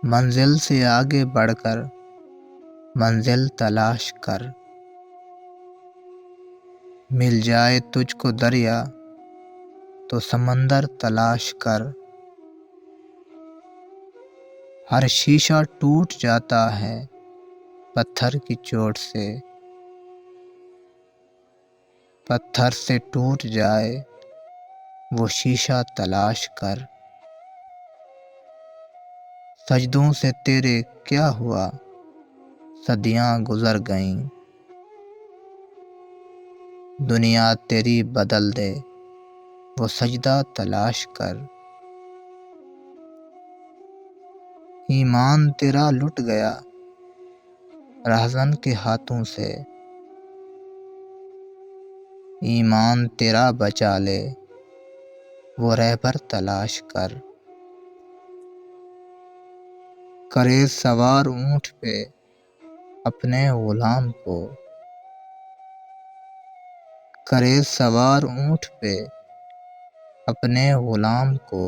منزل سے آگے بڑھ کر منزل تلاش کر، مل جائے تجھ کو دریا تو سمندر تلاش کر۔ ہر شیشہ ٹوٹ جاتا ہے پتھر کی چوٹ سے، پتھر سے ٹوٹ جائے وہ شیشہ تلاش کر۔ سجدوں سے تیرے کیا ہوا، صدیاں گزر گئیں، دنیا تیری بدل دے وہ سجدہ تلاش کر۔ ایمان تیرا لٹ گیا رہزن کے ہاتھوں سے، ایمان تیرا بچا لے وہ رہبر تلاش کر۔ کرے سوار اونٹ پہ اپنے غلام کو، کرے سوار اونٹ پہ اپنے غلام کو،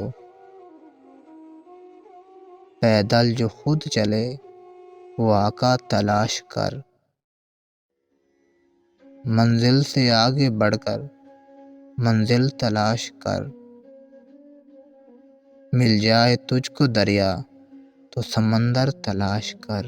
پیدل جو خود چلے وہ آقا تلاش کر۔ منزل سے آگے بڑھ کر منزل تلاش کر، مل جائے تجھ کو دریا تو سمندر تلاش کر۔